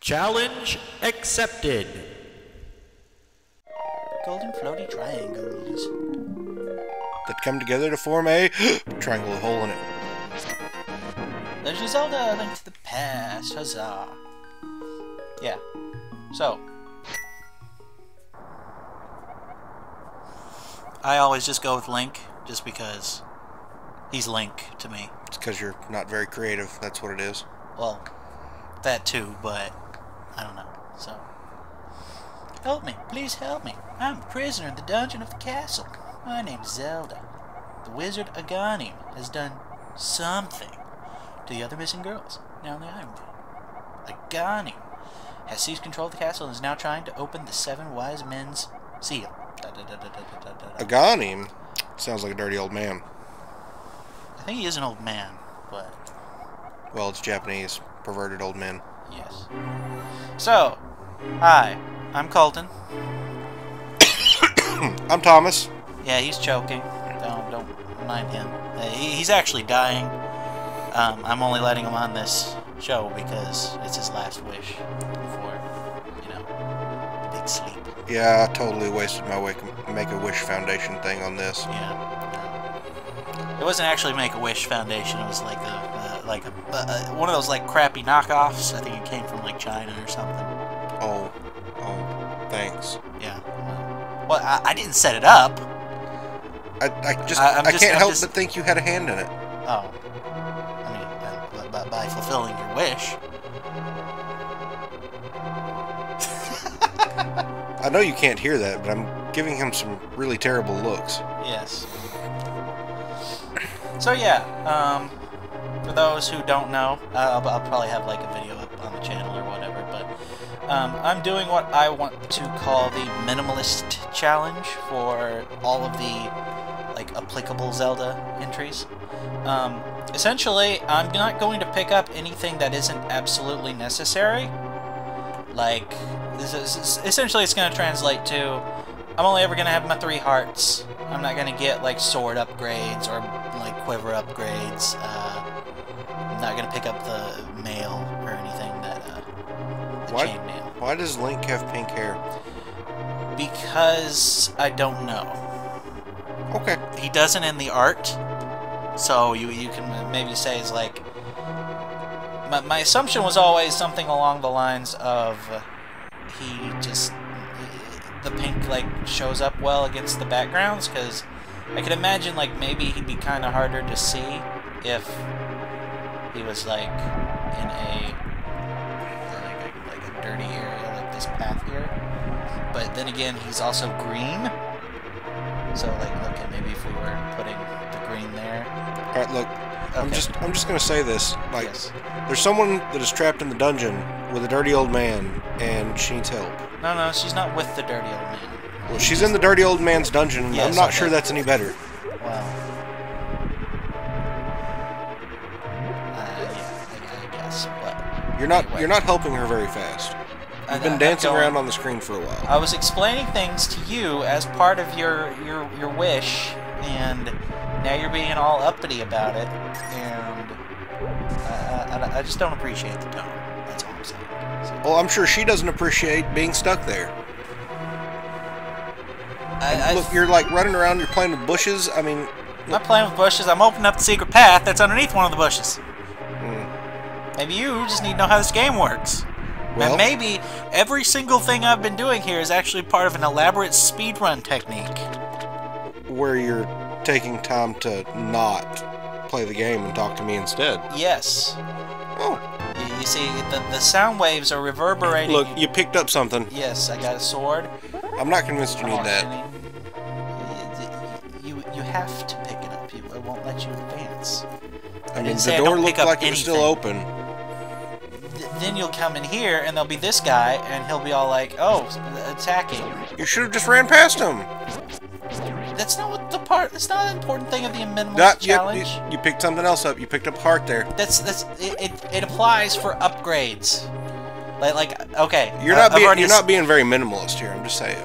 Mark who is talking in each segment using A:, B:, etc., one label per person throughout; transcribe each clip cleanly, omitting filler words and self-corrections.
A: Challenge accepted.
B: Golden floaty triangles
C: that come together to form a triangle with a hole in it.
B: Legend of Zelda: Link to the Past. Huzzah! Yeah. So, I always just go with Link, just because he's Link to me.
C: It's because you're not very creative. That's what it is.
B: Well, that too, but I don't know. So, help me, please help me. I'm a prisoner in the dungeon of the castle. My name's Zelda. The wizard Aghanim has done something to the other missing girls now on the island. Aghanim has seized control of the castle and is now trying to open the 7 wise men's seal.
C: Aghanim sounds like a dirty old man.
B: I think he is an old man, but...
C: well, it's Japanese. Perverted old men.
B: yes. So, hi, I'm Coltyn.
C: I'm Thomas.
B: Yeah, he's choking. Don't mind him. He's actually dying. I'm only letting him on this show because it's his last wish before, you know, the big sleep.
C: Yeah, I totally wasted my Make-A-Wish Foundation thing on this.
B: Yeah. It wasn't actually Make-A-Wish Foundation. It was like one of those like crappy knockoffs. I think it came from like China or something.
C: Oh, thanks.
B: Yeah. Well, I didn't set it up.
C: I can't help but think you had a hand in it.
B: Oh. I mean, by fulfilling your wish.
C: I know you can't hear that, but I'm giving him some really terrible looks.
B: Yes. So yeah, for those who don't know, I'll probably have like a video up on the channel or whatever, but I'm doing what I want to call the Minimalist challenge for all of the like applicable Zelda entries. Essentially, I'm not going to pick up anything that isn't absolutely necessary. Like, essentially it's going to translate to, I'm only ever going to have my 3 hearts. I'm not going to get like sword upgrades or like quiver upgrades. I'm not going to pick up the mail or anything that, the chainmail.
C: Why does Link have pink hair?
B: Because I don't know.
C: Okay.
B: He doesn't in the art, so you can maybe say it's like... My assumption was always something along the lines of the pink like shows up well against the backgrounds, because I could imagine like maybe he'd be kind of harder to see if he was like in a dirty area like this path here. But then again, he's also green. So like, okay, maybe if we were putting the green there.
C: All right, look. Okay. I'm just gonna say this. Like,
B: yes.
C: There's someone that is trapped in the dungeon with a dirty old man, and she needs help.
B: No, she's not with the dirty old man.
C: Well, she's in the dirty old man's dungeon, and
B: yes,
C: I'm not sure that's any better.
B: Well, yeah, I guess. But
C: you're not helping her very fast. You've been dancing around on the screen for a while.
B: I was explaining things to you as part of your wish, and now you're being all uppity about it, and I just don't appreciate the tone. That's all I'm saying. So,
C: well, I'm sure she doesn't appreciate being stuck there. Look, you're like running around, you're playing with bushes. I mean...
B: I'm not playing with bushes, I'm opening up the secret path that's underneath one of the bushes. Maybe you just need to know how this game works.
C: Well,
B: and maybe every single thing I've been doing here is actually part of an elaborate speedrun technique.
C: Where you're taking time to not play the game and talk to me instead.
B: Yes.
C: Oh.
B: You see, the sound waves are reverberating.
C: Look, you picked up something.
B: Yes, I got a sword.
C: I'm not convinced you need that.
B: You have to pick it up. It won't let you advance.
C: I mean, the door looked like it was still open.
B: Then you'll come in here, and there'll be this guy, and he'll be all like, oh, attacking.
C: You should have just ran past him.
B: That's not what the part. That's not an important thing of the minimalist challenge.
C: You picked something else up. You picked up heart there.
B: It applies for upgrades. Like okay.
C: You're not being very minimalist here. I'm just saying.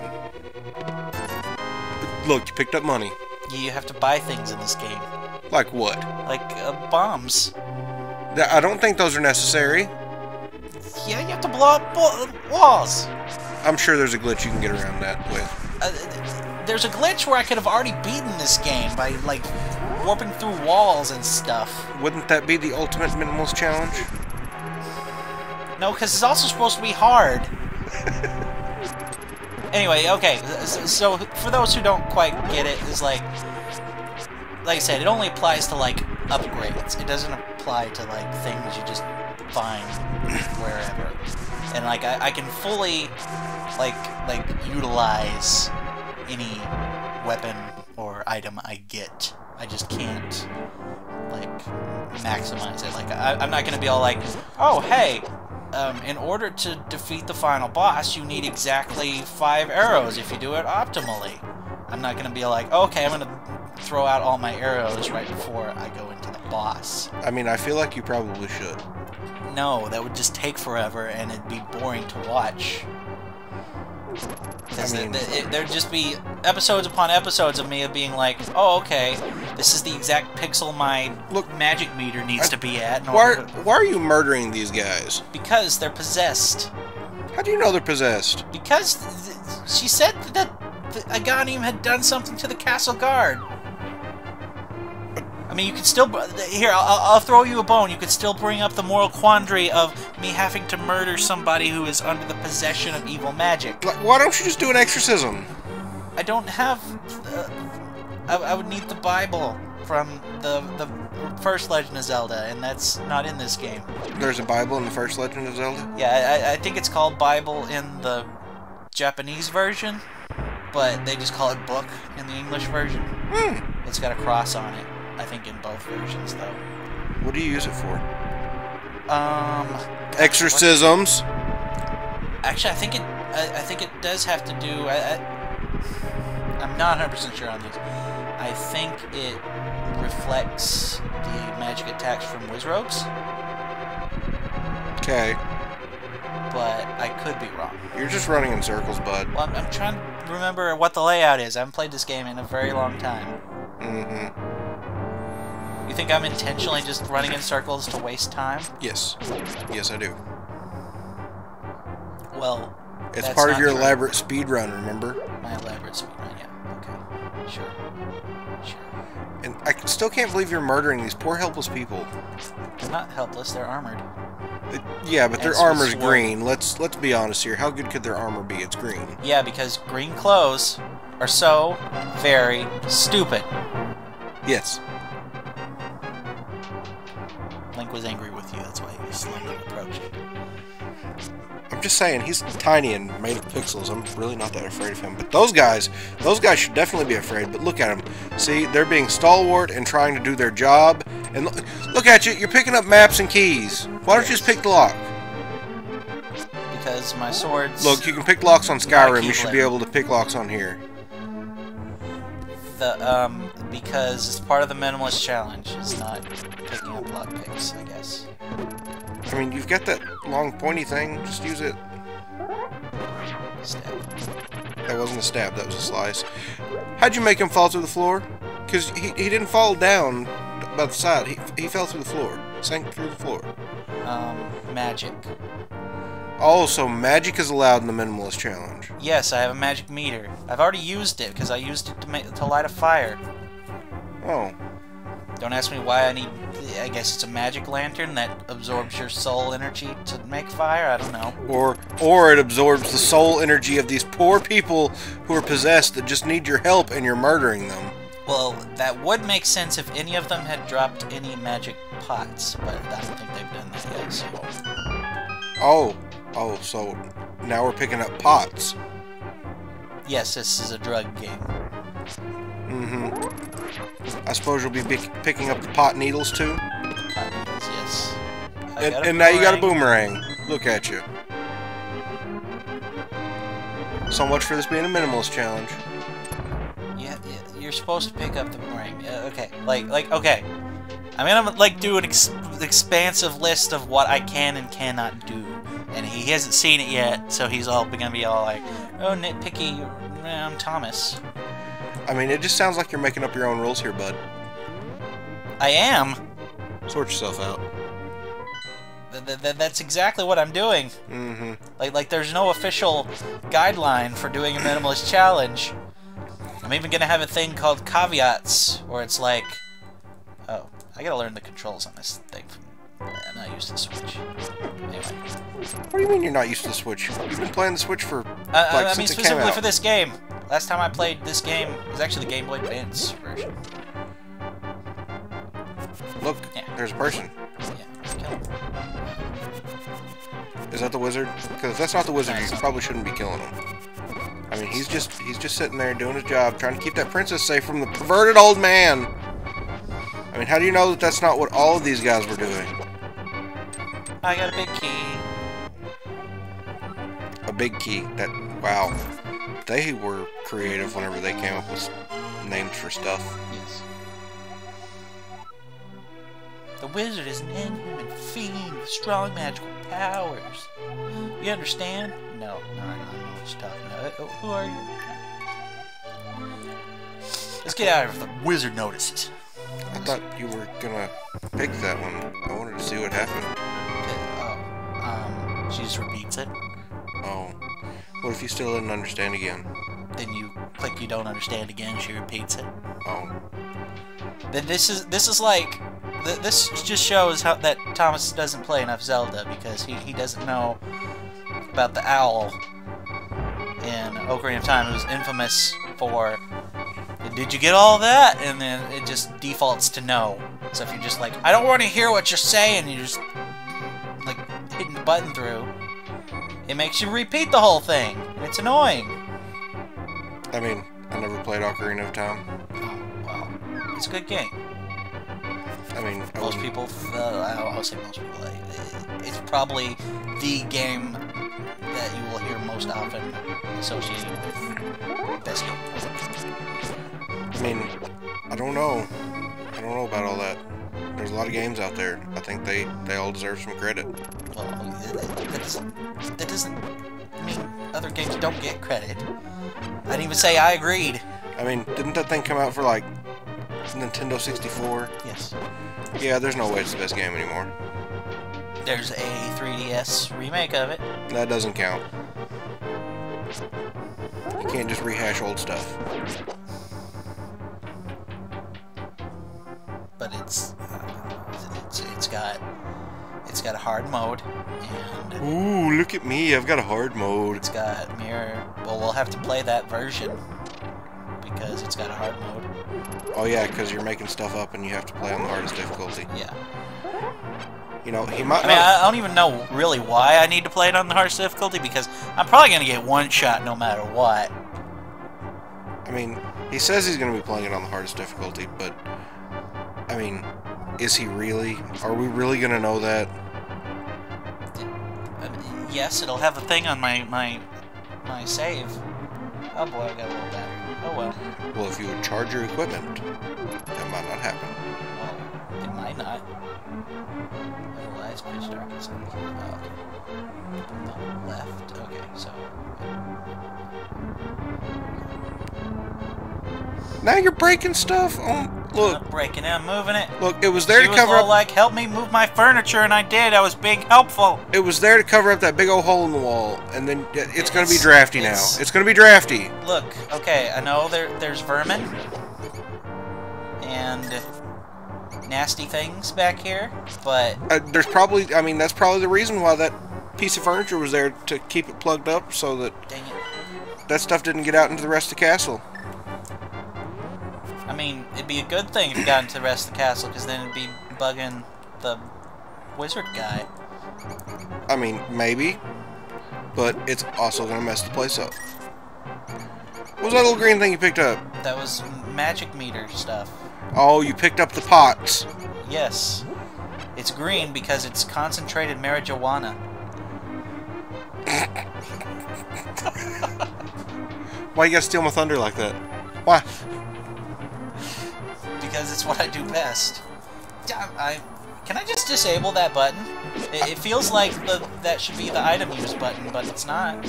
C: Look, you picked up money.
B: You have to buy things in this game.
C: Like what?
B: Like bombs.
C: I don't think those are necessary.
B: Yeah, you have to blow up walls.
C: I'm sure there's a glitch you can get around that with.
B: There's a glitch where I could have already beaten this game by, like, warping through walls and stuff.
C: Wouldn't that be the ultimate minimalist challenge?
B: No, because it's also supposed to be hard. Anyway, okay, so for those who don't quite get it, it's like I said, it only applies to, like, upgrades. It doesn't apply to, like, things you just find wherever. And, like, I can fully, like utilize any weapon or item I get. I just can't, like, maximize it. Like, I'm not gonna be all like, oh, hey, in order to defeat the final boss, you need exactly 5 arrows if you do it optimally. I'm not gonna be like, okay, I'm gonna throw out all my arrows right before I go into the boss.
C: I mean, I feel like you probably should.
B: No, that would just take forever and it'd be boring to watch. I mean, there'd just be episodes upon episodes of me being like, oh, okay, this is the exact pixel my magic meter needs to be at.
C: Why are you murdering these guys?
B: Because they're possessed.
C: How do you know they're possessed?
B: Because she said that Aghanim had done something to the castle guard. I mean, you could still... Here, I'll throw you a bone. You could still bring up the moral quandary of me having to murder somebody who is under the possession of evil magic.
C: Why don't you just do an exorcism?
B: I don't have... I would need the Bible from the first Legend of Zelda, and that's not in this game.
C: There's a Bible in the first Legend of Zelda?
B: Yeah, I think it's called Bible in the Japanese version, but they just call it book in the English version. It's got a cross on it. I think in both versions, though.
C: What do you use it for? Exorcisms.
B: Actually, I think it does have to do. I'm not 100% sure on this. I think it reflects the magic attacks from Wizrogues.
C: Okay.
B: But I could be wrong.
C: You're just running in circles, bud.
B: Well, I'm trying to remember what the layout is. I haven't played this game in a very long time. You think I'm intentionally just running in circles to waste time?
C: Yes. Yes, I do.
B: Well,
C: it's part of your elaborate speed run, remember?
B: My elaborate speed run, yeah. Okay. Sure.
C: And I still can't believe you're murdering these poor helpless people.
B: They're not helpless, they're armored.
C: Yeah, but their armor's green. Let's be honest here. How good could their armor be? It's green.
B: Yeah, because green clothes are so very stupid.
C: Yes.
B: Link was angry with you, that's why he was slowly approaching.
C: I'm just saying, he's tiny and made of pixels. I'm really not that afraid of him. But those guys should definitely be afraid. But look at them. See, they're being stalwart and trying to do their job. And look at you, you're picking up maps and keys. Why don't you just pick the lock?
B: Because my swords...
C: Look, you can pick locks on Skyrim. You should be able to pick locks on here.
B: Because it's part of the Minimalist challenge. It's not picking up lockpicks, I guess.
C: I mean, you've got that long pointy thing. Just use it.
B: Stab.
C: That wasn't a stab. That was a slice. How'd you make him fall through the floor? Because he didn't fall down by the side. He fell through the floor. Sank through the floor.
B: Magic.
C: Oh, so magic is allowed in the Minimalist challenge.
B: Yes, I have a magic meter. I've already used it because I used it to light a fire.
C: Oh.
B: Don't ask me why I need... I guess it's a magic lantern that absorbs your soul energy to make fire? I don't know.
C: Or it absorbs the soul energy of these poor people who are possessed that just need your help and you're murdering them.
B: Well, that would make sense if any of them had dropped any magic pots, but I don't think they've done that yet, so...
C: Oh, so now we're picking up pots.
B: Yes, this is a drug game.
C: I suppose you'll be picking up the pot needles too?
B: Pot needles, yes.
C: And now you got a boomerang. Look at you. So much for this being a Minimalist challenge.
B: Yeah, you're supposed to pick up the boomerang. Okay, okay. I'm gonna, like, do an expansive list of what I can and cannot do. And he hasn't seen it yet, so he's gonna be all like, oh, nitpicky, I'm Thomas.
C: I mean, it just sounds like you're making up your own rules here, bud.
B: I am.
C: Sort yourself out.
B: That's exactly what I'm doing.
C: Mm-hmm.
B: Like there's no official guideline for doing a minimalist challenge. I'm even gonna have a thing called caveats, where it's like, oh, I gotta learn the controls on this thing. I'm not used to the Switch. Anyway.
C: What do you mean you're not used to the Switch? You've been playing the Switch for
B: I
C: since
B: mean
C: it came
B: specifically
C: out.
B: for this game. Last time I played this game was actually the Game Boy Advance version.
C: Look,
B: Yeah.
C: there's a person.
B: Yeah, kill him.
C: Is that the wizard? Because if that's not the wizard, you probably shouldn't be killing him. I mean, he's just sitting there doing his job, trying to keep that princess safe from the perverted old man. I mean, how do you know that that's not what all of these guys were doing?
B: I got a big key.
C: A big key. That, wow. They were creative whenever they came up with names for stuff.
B: Yes. The wizard is an inhuman fiend with strong magical powers. You understand? No, I don't know what you're talking about. Who are you? Let's get out of here before the wizard notices.
C: I thought you were gonna pick that one. I wanted to see what happened.
B: She just repeats it.
C: Oh. What if you still didn't understand again?
B: Then you click you don't understand again, she repeats it.
C: Oh.
B: Then this is like, this just shows how that Thomas doesn't play enough Zelda, because he doesn't know about the owl in Ocarina of Time, who's infamous for, did you get all that? And then it just defaults to no. So if you're just like, I don't want to hear what you're saying, you're just like hitting the button through, it makes you repeat the whole thing. It's annoying.
C: I mean, I never played Ocarina of Time.
B: Oh, well, it's a good game.
C: I mean,
B: Most people, I'll say most people, it's probably the game that you will hear most often associated with best game.
C: I mean, I don't know. I don't know about all that. There's a lot of games out there. I think they all deserve some credit.
B: Well, that doesn't mean other games don't get credit. I didn't even say I agreed.
C: I mean, didn't that thing come out for, like, Nintendo 64?
B: Yes.
C: Yeah, there's no way it's the best game anymore.
B: There's a 3DS remake of it.
C: That doesn't count. You can't just rehash old stuff.
B: But it's got a hard mode, and
C: Ooh, look at me! I've got a hard mode.
B: it's got mirror. Well, we'll have to play that version because it's got a hard mode.
C: Oh yeah, because you're making stuff up and you have to play on the hardest difficulty.
B: Yeah.
C: You know, he might.
B: I mean, I don't even know really why I need to play it on the hardest difficulty, because I'm probably gonna get one shot no matter what.
C: I mean, he says he's going to be playing it on the hardest difficulty, but I mean, is he really? Are we really going to know that?
B: Yes, it'll have a thing on my save. Oh boy, I got a little battery. Oh well.
C: Well, if you would charge your equipment, that might not happen.
B: Well, it might not. Otherwise, pitch darkness. Oh, okay. The left. Okay, so.
C: Now you're breaking stuff. Look.
B: I'm breaking it. I'm moving it.
C: Look, it was there to cover up.
B: Like, help me move my furniture, and I did. I was being helpful.
C: It was there to cover up that big old hole in the wall, and then it's going to be drafty now. It's going to be drafty.
B: Look, okay, I know there's vermin and nasty things back here, but
C: There's probably, I mean, that's probably the reason why that piece of furniture was there, to keep it plugged up so that
B: dang it.
C: that stuff didn't get out into the rest of the castle.
B: I mean, it'd be a good thing if it got into the rest of the castle, because then it'd be bugging the wizard guy.
C: I mean, maybe, but it's also going to mess the place up. What was that little green thing you picked up?
B: That was magic meter stuff.
C: Oh, you picked up the pots.
B: Yes. It's green because it's concentrated marijuana.
C: Why you gotta steal my thunder like that? Why?
B: Because it's what I do best. Can I just disable that button? It feels like that should be the item use button, but it's not.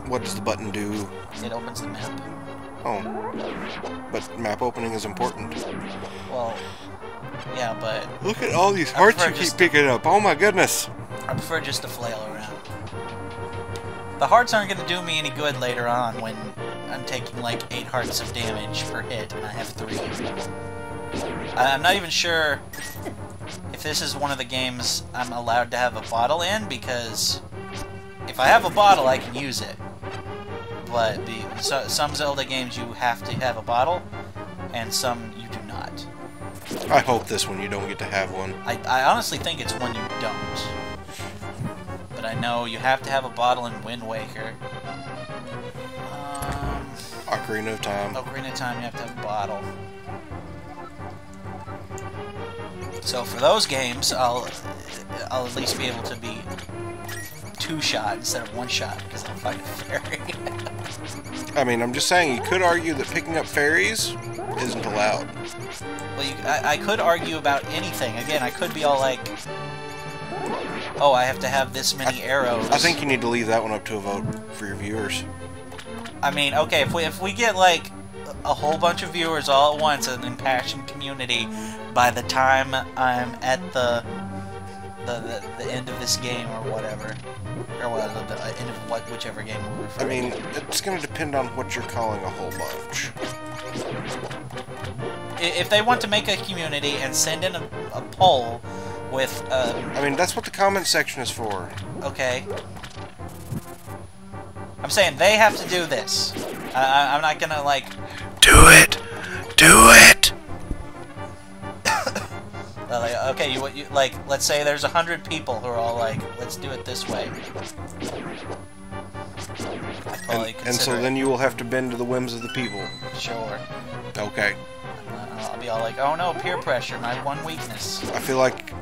C: What does the button do?
B: It opens the map.
C: Oh. But map opening is important.
B: Well, Yeah, but...
C: Look at all these hearts you keep picking up. Oh my goodness.
B: I prefer just to flail around. The hearts aren't going to do me any good later on when I'm taking like 8 hearts of damage per hit and I have 3. I'm not even sure if this is one of the games I'm allowed to have a bottle in, because if I have a bottle I can use it. But some Zelda games you have to have a bottle, and some you do not.
C: I hope this one you don't get to have one.
B: I honestly think it's one you don't. But I know you have to have a bottle in Wind Waker.
C: Ocarina of Time.
B: Ocarina of Time, you have to have a bottle. So for those games, I'll at least be able to be 2-shot instead of 1-shot, because I'll find a fairy.
C: I mean, I'm just saying, you could argue that picking up fairies isn't allowed.
B: Well, I could argue about anything. Again, I could be all like, oh, I have to have this many arrows.
C: I think you need to leave that one up to a vote for your viewers.
B: I mean, okay, if we get like a whole bunch of viewers all at once, an impassioned community, by the time I'm at the end of this game or whatever, or the end of whichever game we're referring
C: to. I mean, it's going to depend on what you're calling a whole bunch.
B: If they want to make a community and send in a poll with...
C: I mean, that's what the comment section is for.
B: Okay. I'm saying they have to do this. I'm not gonna, like...
C: Do it! Do it!
B: Like, okay, you like, let's say there's 100 people who are all like, let's do it this way.
C: And so then you will have to bend to the whims of the people.
B: Sure.
C: Okay.
B: I'll be all like, oh no, peer pressure, my one weakness.
C: I feel like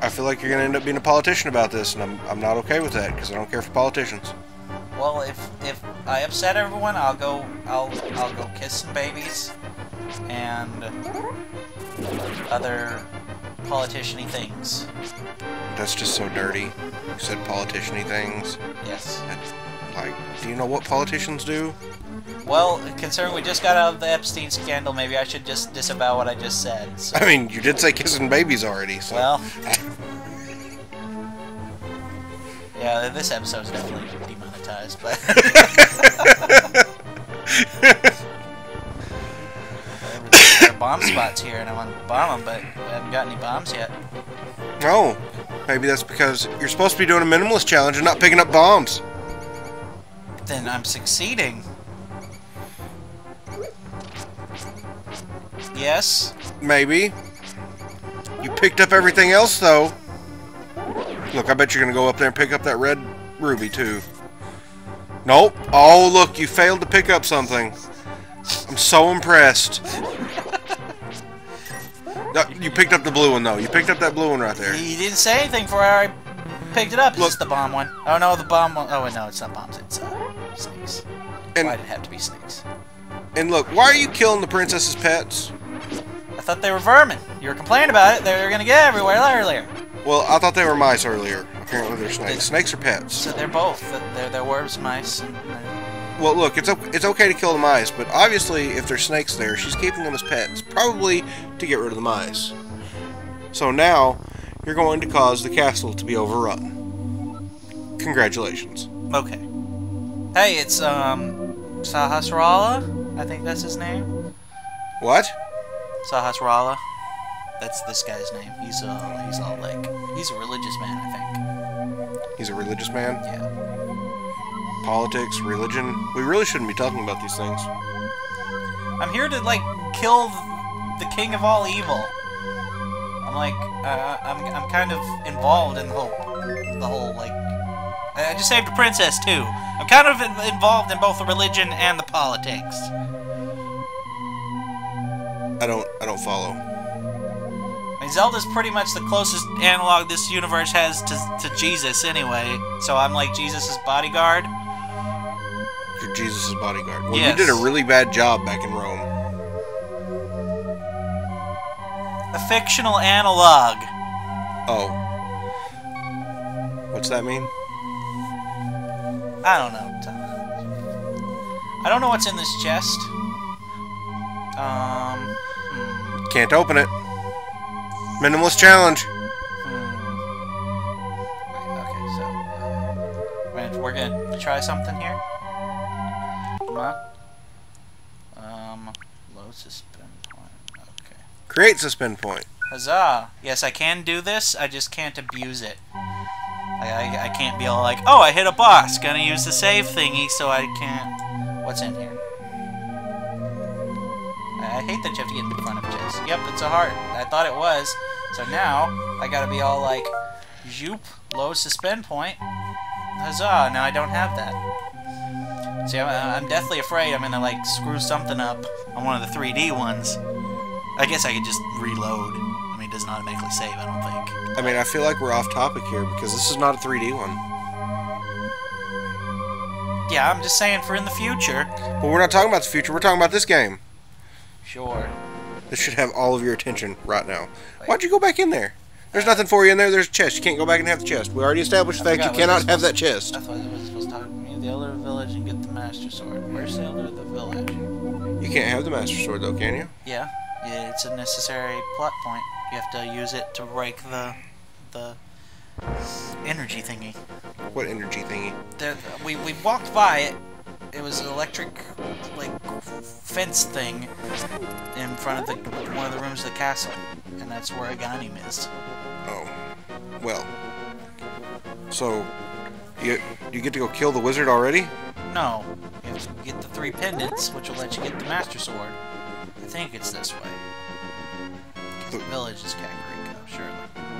C: you're gonna end up being a politician about this, and I'm not okay with that, because I don't care for politicians.
B: Well, if I upset everyone, I'll go kiss some babies and other politician-y things.
C: That's just so dirty. You said politician-y things.
B: Yes.
C: Like, do you know what politicians do?
B: Well, considering we just got out of the Epstein scandal, maybe I should just disavow what I just said. So.
C: I mean, you did say kissing babies already, so...
B: Well... yeah, this episode's definitely demonetized, but... There are bomb spots here, and I want to bomb them, but I haven't got any bombs yet.
C: No. Maybe that's because you're supposed to be doing a minimalist challenge and not picking up bombs.
B: Then I'm succeeding. Yes?
C: Maybe. You picked up everything else, though. Look, I bet you're going to go up there and pick up that red ruby, too. Nope. Oh, look, you failed to pick up something. I'm so impressed. No, you picked up the blue one, though. You picked up that blue one right there.
B: You didn't say anything before I picked it up. Look, it's the bomb one. Oh, no, the bomb one. Oh, wait, no, it's not bombs. It's snakes.
C: And,
B: why did it have to be snakes?
C: And look, why are you killing the princess's pets?
B: I thought they were vermin. You were complaining about it. They were going to get everywhere earlier.
C: Well, I thought they were mice earlier. Apparently they're snakes. Snakes are pets.
B: So they're both. They're worms, mice.
C: Well, look, it's okay to kill the mice, but obviously if there's snakes there, she's keeping them as pets. Probably to get rid of the mice. So now, you're going to cause the castle to be overrun. Congratulations.
B: Okay. Hey, it's, Sahasrara? I think that's his name.
C: What?
B: Sahasrara. That's this guy's name. He's all like, he's a religious man, I think.
C: He's a religious man?
B: Yeah.
C: Politics, religion. We really shouldn't be talking about these things.
B: I'm here to, like, kill the king of all evil. I'm like, I'm kind of involved in the whole, like, I just saved a princess, too. I'm kind of involved in both the religion and the politics.
C: I don't follow.
B: I mean, Zelda's pretty much the closest analog this universe has to Jesus anyway, so I'm like Jesus' bodyguard.
C: You're Jesus' bodyguard. Well,
B: yes.
C: You did a really bad job back in Rome.
B: A fictional analog.
C: Oh. What's that mean?
B: I don't know. I don't know what's in this chest.
C: Can't open it. Minimalist challenge.
B: Okay, so we're gonna try something here. Come on. Low suspend point. Okay.
C: Create suspend point.
B: Huzzah! Yes, I can do this. I just can't abuse it. I can't be all like, oh, I hit a boss. Gonna use the save thingy, so I can't. What's in here? I hate that you have to get in front of chest. Yep, it's a heart. I thought it was. So now I gotta be all like, zoop, low suspend point. Huzzah! Now I don't have that. See, I'm deathly afraid I'm gonna like screw something up on one of the 3D ones. I guess I could just reload. I mean, it doesn't automatically save, I don't think.
C: I mean, I feel like we're off topic here because this is not a 3D one.
B: Yeah, I'm just saying for in the future.
C: But we're not talking about the future. We're talking about this game.
B: Sure.
C: This should have all of your attention right now. Why'd you go back in there? There's nothing for you in there. There's a chest. You can't go back and have the chest. We already established the fact you cannot have that chest.
B: I thought it was supposed to talk to me. The Elder Village and get the Master Sword. Where's the Elder of the Village?
C: You can't have the Master Sword, though, can you?
B: Yeah. It's a necessary plot point. You have to use it to break the energy thingy.
C: What energy thingy?
B: We walked by it. It was an electric, like, fence thing in front of one of the rooms of the castle, and that's where Aghanim is.
C: Oh, well. So, you get to go kill the wizard already?
B: No, you have to get the 3 pendants, which will let you get the Master Sword. I think it's this way. Because the village is Kakariko, surely.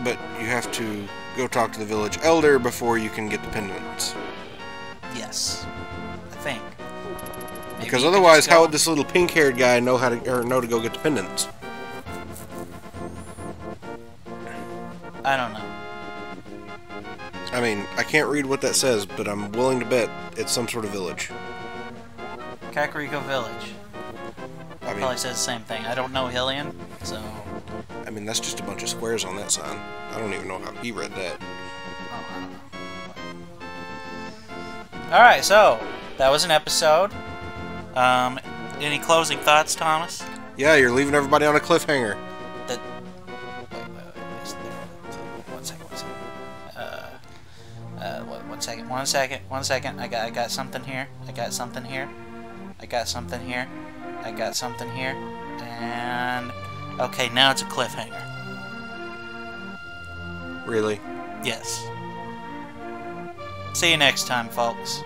C: But you have to go talk to the village elder before you can get the pendants.
B: Yes. I think. Maybe
C: Because otherwise, how would this little pink-haired guy know to go get the pendants?
B: I don't know.
C: I mean, I can't read what that says, but I'm willing to bet it's some sort of village.
B: Kakariko Village.
C: I mean,
B: Probably says the same thing. I don't know Hylian, so...
C: I mean, that's just a bunch of squares on that sign. I don't even know how he read that.
B: Oh, I don't know. Alright, so, that was an episode. Any closing thoughts, Thomas?
C: Yeah, you're leaving everybody on a cliffhanger.
B: Wait. One second. I got something here. And... okay, now it's a cliffhanger.
C: Really?
B: Yes. See you next time, folks.